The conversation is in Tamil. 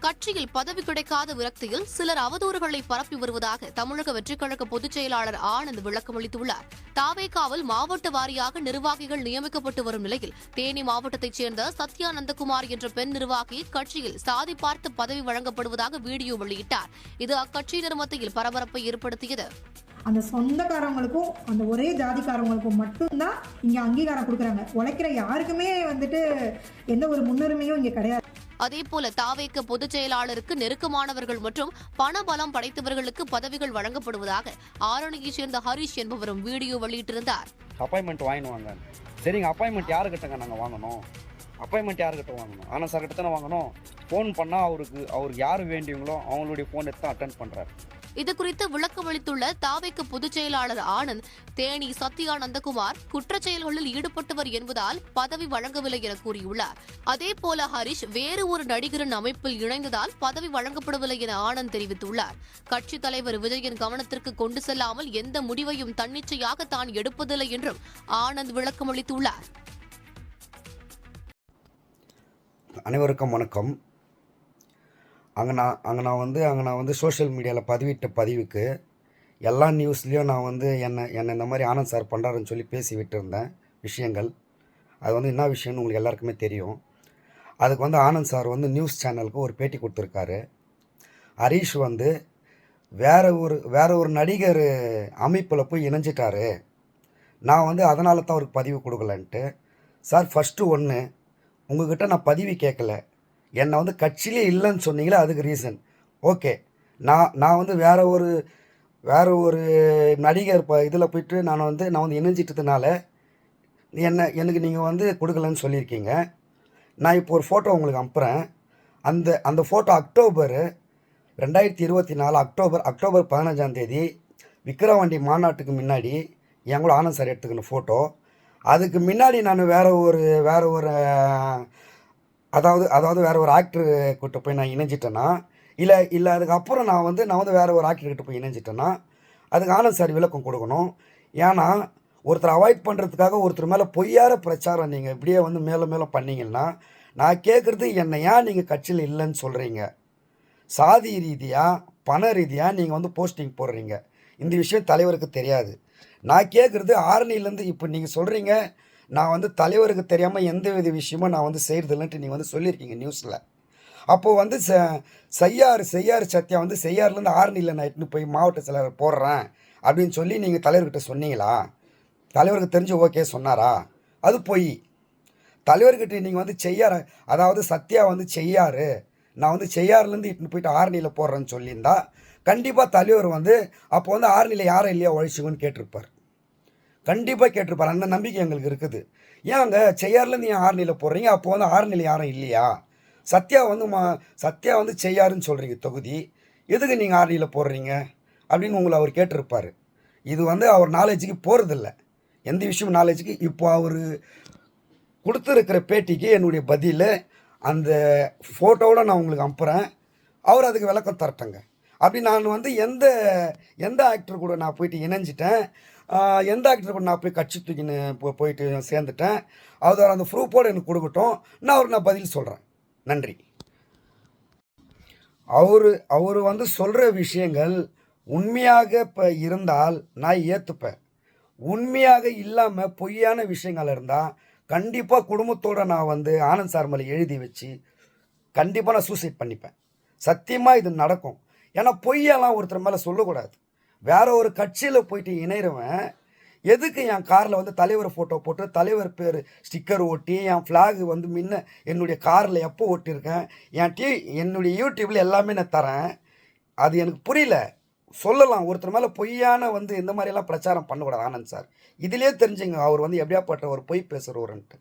கட்சியில் பதவி கிடைக்காத விரக்தியில் சிலர் அவதூறுகளை பரப்பி வருவதாக தமிழக வெற்றிக்கழக பொதுச் செயலாளர் ஆனந்த் விளக்கமளித்துள்ளார். தாவேகாவில் மாவட்ட வாரியாக நிர்வாகிகள் நியமிக்கப்பட்டு வரும் நிலையில் தேனி மாவட்டத்தைச் சேர்ந்த சத்யா நந்தகுமார் என்ற பெண் நிர்வாகி கட்சியில் சாதி பார்த்து பதவி வழங்கப்படுவதாக வீடியோ வெளியிட்டார். இது அக்கட்சியினர் மத்தியில் பரபரப்பை ஏற்படுத்தியது. அந்த சொந்தக்காரவங்களுக்கும் அந்த ஒரே ஜாதிக்காரவங்களுக்கும் மட்டும்தான் இங்கே அங்கீகாரம் கொடுக்குறாங்க. உழைக்கிற யாருக்குமே எந்த ஒரு முன்னுரிமையும் இங்கே கிடையாது. அதேபோல தாவேக பொதுச் செயலாளருக்கு நெருக்கமானவர்கள் மற்றும் பணபலம் படைத்தவர்களுக்கு பதவிகள் வழங்கப்படுவதாக ஆரணியைச் சேர்ந்த ஹரிஷ் என்பவரும் வீடியோ வெளியிட்டிருந்தார். அப்பாயின்மெண்ட் வாங்கினுவாங்க. சரிங்க, அப்பாயின்மெண்ட் யாருக்கிட்டங்க நாங்கள் வாங்கணும்? அப்பாயின்மெண்ட் யாருக்கிட்ட வாங்கணும்? ஆனால் சார் கிட்ட தானே வாங்கணும். ஃபோன் பண்ணால் அவருக்கு யார் வேண்டியவங்களோ அவங்களுடைய ஃபோன் எடுத்து அட்டென்ட் பண்ணுறாரு. இதுகுறித்து விளக்கமளித்துள்ள தாவேக பொதுச் செயலாளர் ஆனந்த், தேனி சத்யா நந்தகுமார் குற்றச்செயல்களில் ஈடுபட்டவர் என்பதால் பதவி வழங்கவில்லை என கூறியுள்ளார். அதேபோல ஹரிஷ் வேறு ஒரு நடிகரின் அமைப்பில் இணைந்ததால் பதவி வழங்கப்படவில்லை என ஆனந்த் தெரிவித்துள்ளார். கட்சித் தலைவர் விஜயன் கவனத்திற்கு கொண்டு செல்லாமல் எந்த முடிவையும் தன்னிச்சையாக தான் எடுப்பதில்லை என்றும் ஆனந்த் விளக்கமளித்துள்ளார். அனைவருக்கும் வணக்கம். அங்கே நான் வந்து சோஷியல் மீடியாவில் பதிவிட்ட பதிவுக்கு எல்லா நியூஸ்லேயும் நான் வந்து என்னை இந்த மாதிரி ஆனந்த் சார் பண்ணுறாருன்னு சொல்லி பேசி விட்டுருந்தேன் விஷயங்கள். அது வந்து என்ன விஷயம்னு உங்களுக்கு எல்லாருக்குமே தெரியும். அதுக்கு வந்து ஆனந்த் சார் வந்து நியூஸ் சேனலுக்கு ஒரு பேட்டி கொடுத்துருக்காரு. ஹரீஷ் வந்து வேற ஒரு நடிகர் அமைப்பில் போய் இணைஞ்சிட்டாரு, நான் வந்து அதனால தான் அவருக்கு பதிவு கொடுக்கலன்ட்டு. சார், ஃபஸ்ட்டு ஒன்று, உங்கள்கிட்ட நான் பதிவு கேட்கல, என்னை வந்து கட்சியிலே இல்லைன்னு சொன்னீங்களே, அதுக்கு ரீசன் ஓகே. நான் வந்து வேற ஒரு நடிகர் இதில் போயிட்டு நான் வந்து இணைஞ்சிட்டதுனால எனக்கு நீங்கள் வந்து கொடுக்கலன்னு சொல்லியிருக்கீங்க. நான் இப்போ ஒரு ஃபோட்டோ உங்களுக்கு அனுப்புகிறேன். அந்த ஃபோட்டோ அக்டோபர் 2024 அக்டோபர் 15 விக்கிரவாண்டி மாநாட்டுக்கு முன்னாடி என் கூட ஆனந்த் சார் எடுத்துக்கின ஃபோட்டோ. அதுக்கு முன்னாடி நான் வேற ஒரு அதாவது வேறு ஒரு ஆக்டர் கிட்ட போய் நான் இணைஞ்சிட்டேன்னா, இல்லை அதுக்கப்புறம் நான் வந்து வேறு ஒரு ஆக்டர் கிட்ட போய் இணைஞ்சிட்டேன்னா அதுக்கு ஆனந்த் சார் விளக்கம் கொடுக்கணும். ஏன்னா ஒருத்தர் அவாய்ட் பண்ணுறதுக்காக ஒருத்தர் மேலே பொய்யார பிரச்சாரம் நீங்கள் இப்படியே வந்து மேலே பண்ணிங்கன்னா, நான் கேட்குறது என்னை ஏன் நீங்கள் கட்சியில் இல்லைன்னு சொல்கிறீங்க? சாதி ரீதியாக பண ரீதியாக நீங்கள் வந்து போஸ்டிங் போடுறீங்க. இந்த விஷயம் தலைவருக்கு தெரியாது. நான் கேட்குறது ஆரணியிலேருந்து இப்போ நீங்கள் சொல்கிறீங்க நான் வந்து தலைவருக்கு தெரியாமல் எந்த வித விஷயமும் நான் வந்து செய்கிறதில்லன்ட்டு நீங்கள் வந்து சொல்லியிருக்கீங்க நியூஸில். அப்போது வந்து செய்யார் சத்யா வந்து செய்யார்லேருந்து ஆரணியில் நான் இட்டுன்னு போய் மாவட்ட செயலர் போடுறேன் அப்படின்னு சொல்லி நீங்கள் தலைவர்கிட்ட சொன்னீங்களா? தலைவருக்கு தெரிஞ்சு ஓகே சொன்னாரா? அது போய் தலைவர்கிட்ட நீங்கள் வந்து அதாவது சத்யா வந்து நான் வந்து செய்யார்லேருந்து இட்டுன்னு போயிட்டு ஆரணியில் போடுறேன்னு சொல்லியிருந்தா கண்டிப்பாக தலைவர் வந்து அப்போ வந்து ஆரணியில் யாரும் இல்லையா ஒழிச்சுங்கன்னு கேட்டிருப்பார். கண்டிப்பாக கேட்டிருப்பார். அந்த நம்பிக்கை எங்களுக்கு இருக்குது. ஏன் அங்கே செய்யார்லேருந்து ஏன் ஆரணியில் போடுறீங்க? அப்போ வந்து ஆரணியில் யாரும் இல்லையா? சத்யா வந்து செய்யாருன்னு சொல்கிறீங்க தொகுதி, எதுக்கு நீங்கள் ஆரணியில் போடுறீங்க அப்படின்னு உங்களை அவர் கேட்டிருப்பார். இது வந்து அவர் நாலேஜுக்கு போகிறதில்ல, எந்த விஷயமும் நாலேஜுக்கு. இப்போ அவர் கொடுத்துருக்கிற பேட்டிக்கு என்னுடைய பதில் அந்த ஃபோட்டோவோட நான் உங்களுக்கு அனுப்புகிறேன். அவர் அதுக்கு விளக்கம் தரட்டங்க. அப்படி நான் வந்து எந்த ஆக்டர் கூட நான் போயிட்டு இணைஞ்சிட்டேன், எந்த ஆக்டர் கூட நான் போய் கட்சி தூக்கின்னு போயிட்டு சேர்ந்துட்டேன், அவர் அந்த ப்ரூஃபோடு எனக்கு கொடுக்கட்டும், நான் அவருக்கு பதில் சொல்கிறேன். நன்றி. அவர் வந்து சொல்கிற விஷயங்கள் உண்மையாக இப்போ இருந்தால் நான் ஏற்றுப்பேன். உண்மையாக இல்லாமல் பொய்யான விஷயங்கள் இருந்தால் கண்டிப்பாக குடும்பத்தோடு நான் வந்து ஆனந்த் சார் மேலே எழுதி வச்சு கண்டிப்பாக நான் சூசைட் பண்ணிப்பேன். சத்தியமாக இது நடக்கும். ஏன்னா பொய்யெல்லாம் ஒருத்தர் மேலே சொல்லக்கூடாது. வேற ஒரு கட்சியில் போயிட்டு இணைகிறவன் எதுக்கு என் காரில் வந்து தலைவர் ஃபோட்டோ போட்டு தலைவர் பேர் ஸ்டிக்கர் ஒட்டி என் ஃப்ளாக் வந்து முன்ன என்னுடைய காரில் எப்போ ஒட்டியிருக்கேன், என்னுடைய யூடியூப்பில் எல்லாமே நான் தரேன். அது எனக்கு புரியல. சொல்லலாம் ஒருத்தர் மேலே பொய்யான வந்து இந்த மாதிரியெல்லாம் பிரச்சாரம் பண்ணக்கூடாது. ஆனந்த் சார் இதிலே தெரிஞ்சுங்க அவர் வந்து எப்படியாப்பட்ட ஒரு பொய் பேசுகிறவருன்ட்டு.